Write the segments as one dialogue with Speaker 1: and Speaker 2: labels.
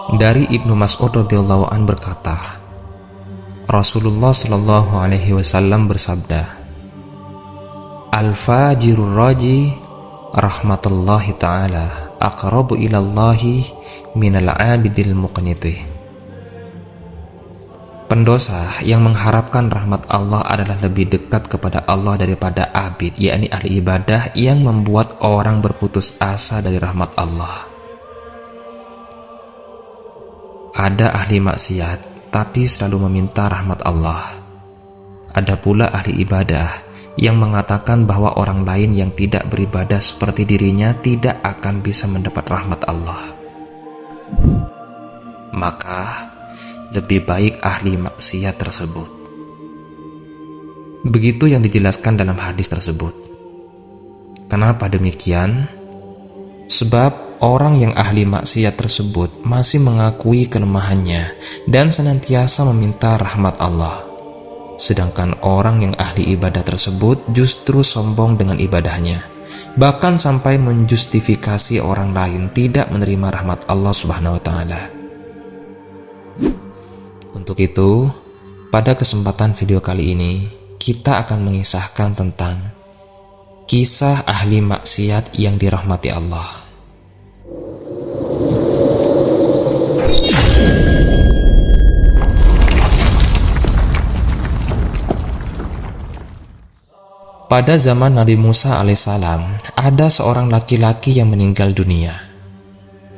Speaker 1: Dari Ibnu Mas'ud radhiyallahu an berkata, Rasulullah shallallahu alaihi wasallam bersabda, Al-fajirur raji rahmatullahi ta'ala aqrabu ilallahi minal abidil muqnitih. Pendosa yang mengharapkan rahmat Allah adalah lebih dekat kepada Allah daripada abid, yakni ahli ibadah yang membuat orang berputus asa dari rahmat Allah. Ada ahli maksiat tapi selalu meminta rahmat Allah. Ada pula ahli ibadah yang mengatakan bahwa orang lain yang tidak beribadah seperti dirinya tidak akan bisa mendapat rahmat Allah. Maka lebih baik ahli maksiat tersebut. Begitu yang dijelaskan dalam hadis tersebut. Kenapa demikian? Sebab orang yang ahli maksiat tersebut masih mengakui kelemahannya dan senantiasa meminta rahmat Allah. Sedangkan orang yang ahli ibadah tersebut justru sombong dengan ibadahnya, bahkan sampai menjustifikasi orang lain tidak menerima rahmat Allah Subhanahu wa Ta'ala. Untuk itu, pada kesempatan video kali ini kita akan mengisahkan tentang kisah ahli maksiat yang dirahmati Allah. Pada zaman Nabi Musa alaihissalam, ada seorang laki-laki yang meninggal dunia.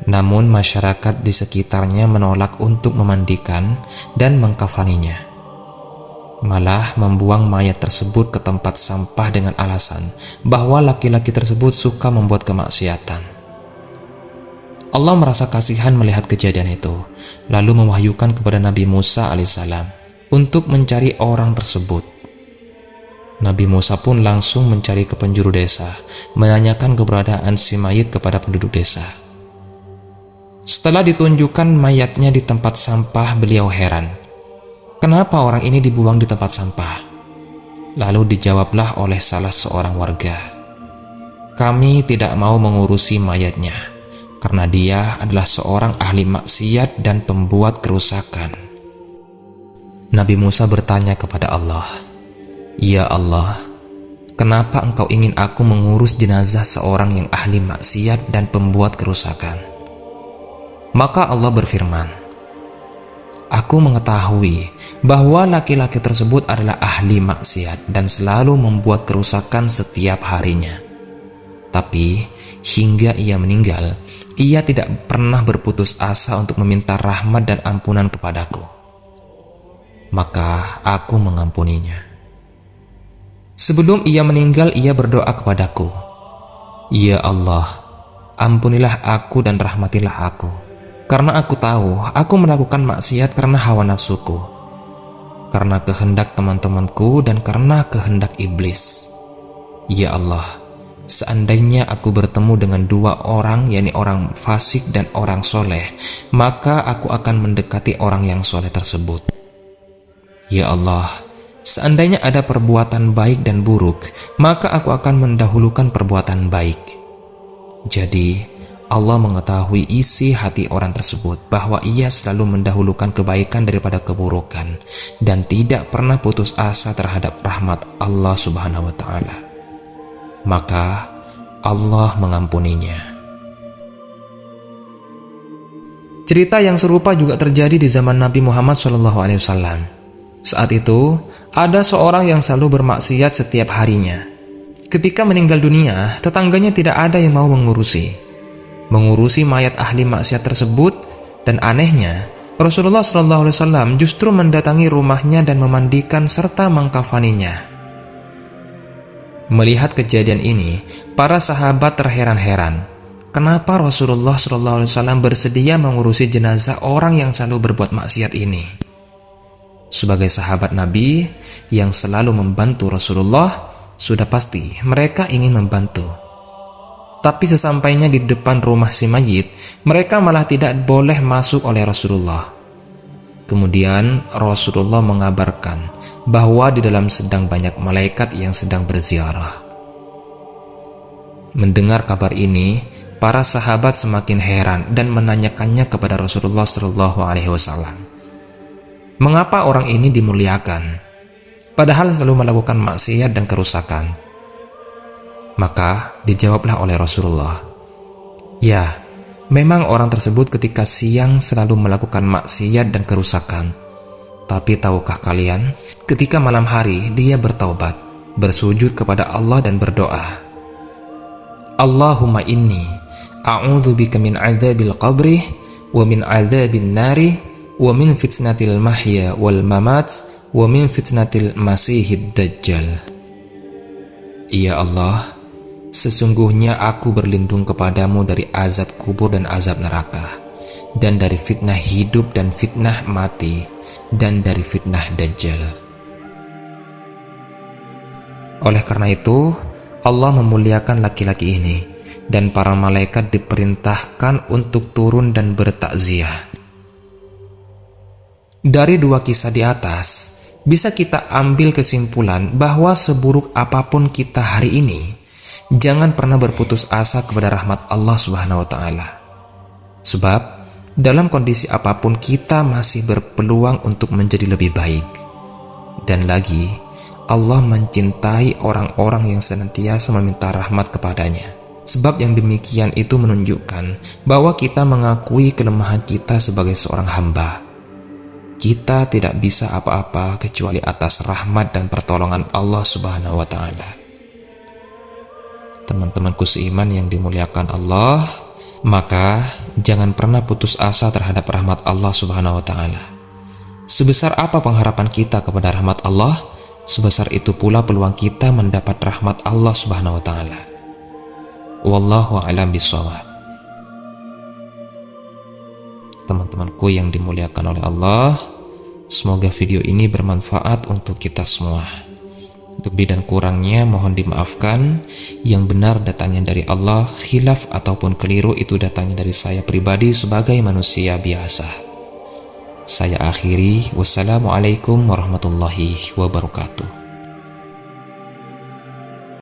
Speaker 1: Namun masyarakat di sekitarnya menolak untuk memandikan dan mengkafaninya. Malah membuang mayat tersebut ke tempat sampah dengan alasan bahwa laki-laki tersebut suka membuat kemaksiatan. Allah merasa kasihan melihat kejadian itu, lalu mewahyukan kepada Nabi Musa alaihissalam untuk mencari orang tersebut. Nabi Musa pun langsung mencari ke penjuru desa, menanyakan keberadaan si mayit kepada penduduk desa. Setelah ditunjukkan mayatnya di tempat sampah, beliau heran. Kenapa orang ini dibuang di tempat sampah? Lalu dijawablah oleh salah seorang warga, kami tidak mau mengurusi mayatnya, karena dia adalah seorang ahli maksiat dan pembuat kerusakan. Nabi Musa bertanya kepada Allah, Ya Allah, kenapa engkau ingin aku mengurus jenazah seorang yang ahli maksiat dan pembuat kerusakan? Maka Allah berfirman, Aku mengetahui bahwa laki-laki tersebut adalah ahli maksiat dan selalu membuat kerusakan setiap harinya. Tapi hingga ia meninggal, ia tidak pernah berputus asa untuk meminta rahmat dan ampunan kepadaku. Maka aku mengampuninya. Sebelum ia meninggal, ia berdoa kepadaku, Ya Allah, ampunilah aku dan rahmatilah aku, karena aku tahu aku melakukan maksiat karena hawa nafsuku, karena kehendak teman-temanku dan karena kehendak iblis. Ya Allah, seandainya aku bertemu dengan dua orang, yakni orang fasik dan orang soleh, maka aku akan mendekati orang yang soleh tersebut. Ya Allah, seandainya ada perbuatan baik dan buruk, maka aku akan mendahulukan perbuatan baik. Jadi, Allah mengetahui isi hati orang tersebut, bahwa ia selalu mendahulukan kebaikan daripada keburukan, dan tidak pernah putus asa terhadap rahmat Allah Subhanahu wa Ta'ala. Maka, Allah mengampuninya. Cerita yang serupa juga terjadi di zaman Nabi Muhammad SAW. Saat itu, ada seorang yang selalu bermaksiat setiap harinya. Ketika meninggal dunia, tetangganya tidak ada yang mau mengurusi mayat ahli maksiat tersebut, dan anehnya, Rasulullah SAW justru mendatangi rumahnya dan memandikan serta mengkafaninya. Melihat kejadian ini, para sahabat terheran-heran. Kenapa Rasulullah SAW bersedia mengurusi jenazah orang yang selalu berbuat maksiat ini? Sebagai sahabat Nabi yang selalu membantu Rasulullah, sudah pasti mereka ingin membantu. Tapi sesampainya di depan rumah si mayit, mereka malah tidak boleh masuk oleh Rasulullah. Kemudian Rasulullah mengabarkan bahwa di dalam sedang banyak malaikat yang sedang berziarah. Mendengar kabar ini, para sahabat semakin heran dan menanyakannya kepada Rasulullah SAW. Mengapa orang ini dimuliakan, padahal selalu melakukan maksiat dan kerusakan? Maka dijawablah oleh Rasulullah, ya, memang orang tersebut ketika siang selalu melakukan maksiat dan kerusakan. Tapi tahukah kalian, ketika malam hari dia bertaubat, bersujud kepada Allah dan berdoa, Allahumma inni a'udzubika min adzabil qabri wa min adzabin nari wa min fitnatil mahya wal mamat wa min fitnatil masihid dajjal. Ya Allah, sesungguhnya aku berlindung kepadamu dari azab kubur dan azab neraka, dan dari fitnah hidup dan fitnah mati, dan dari fitnah dajjal. Oleh karena itu, Allah memuliakan laki-laki ini, dan para malaikat diperintahkan untuk turun dan bertakziah. Dari dua kisah di atas, bisa kita ambil kesimpulan bahwa seburuk apapun kita hari ini, jangan pernah berputus asa kepada rahmat Allah Subhanahu wa Ta'ala. Sebab dalam kondisi apapun kita masih berpeluang untuk menjadi lebih baik. Dan lagi, Allah mencintai orang-orang yang senantiasa meminta rahmat kepadanya. Sebab yang demikian itu menunjukkan bahwa kita mengakui kelemahan kita sebagai seorang hamba. Kita tidak bisa apa-apa kecuali atas rahmat dan pertolongan Allah Subhanahu wa Ta'ala. Teman-temanku seiman yang dimuliakan Allah, maka jangan pernah putus asa terhadap rahmat Allah Subhanahu wa Ta'ala. Sebesar apa pengharapan kita kepada rahmat Allah, sebesar itu pula peluang kita mendapat rahmat Allah Subhanahu wa Ta'ala. Wallahu a'lam bishawab. Teman-temanku yang dimuliakan oleh Allah, semoga video ini bermanfaat untuk kita semua. Lebih dan kurangnya mohon dimaafkan. Yang benar datangnya dari Allah, khilaf ataupun keliru itu datangnya dari saya pribadi sebagai manusia biasa. Saya akhiri, wassalamualaikum warahmatullahi wabarakatuh.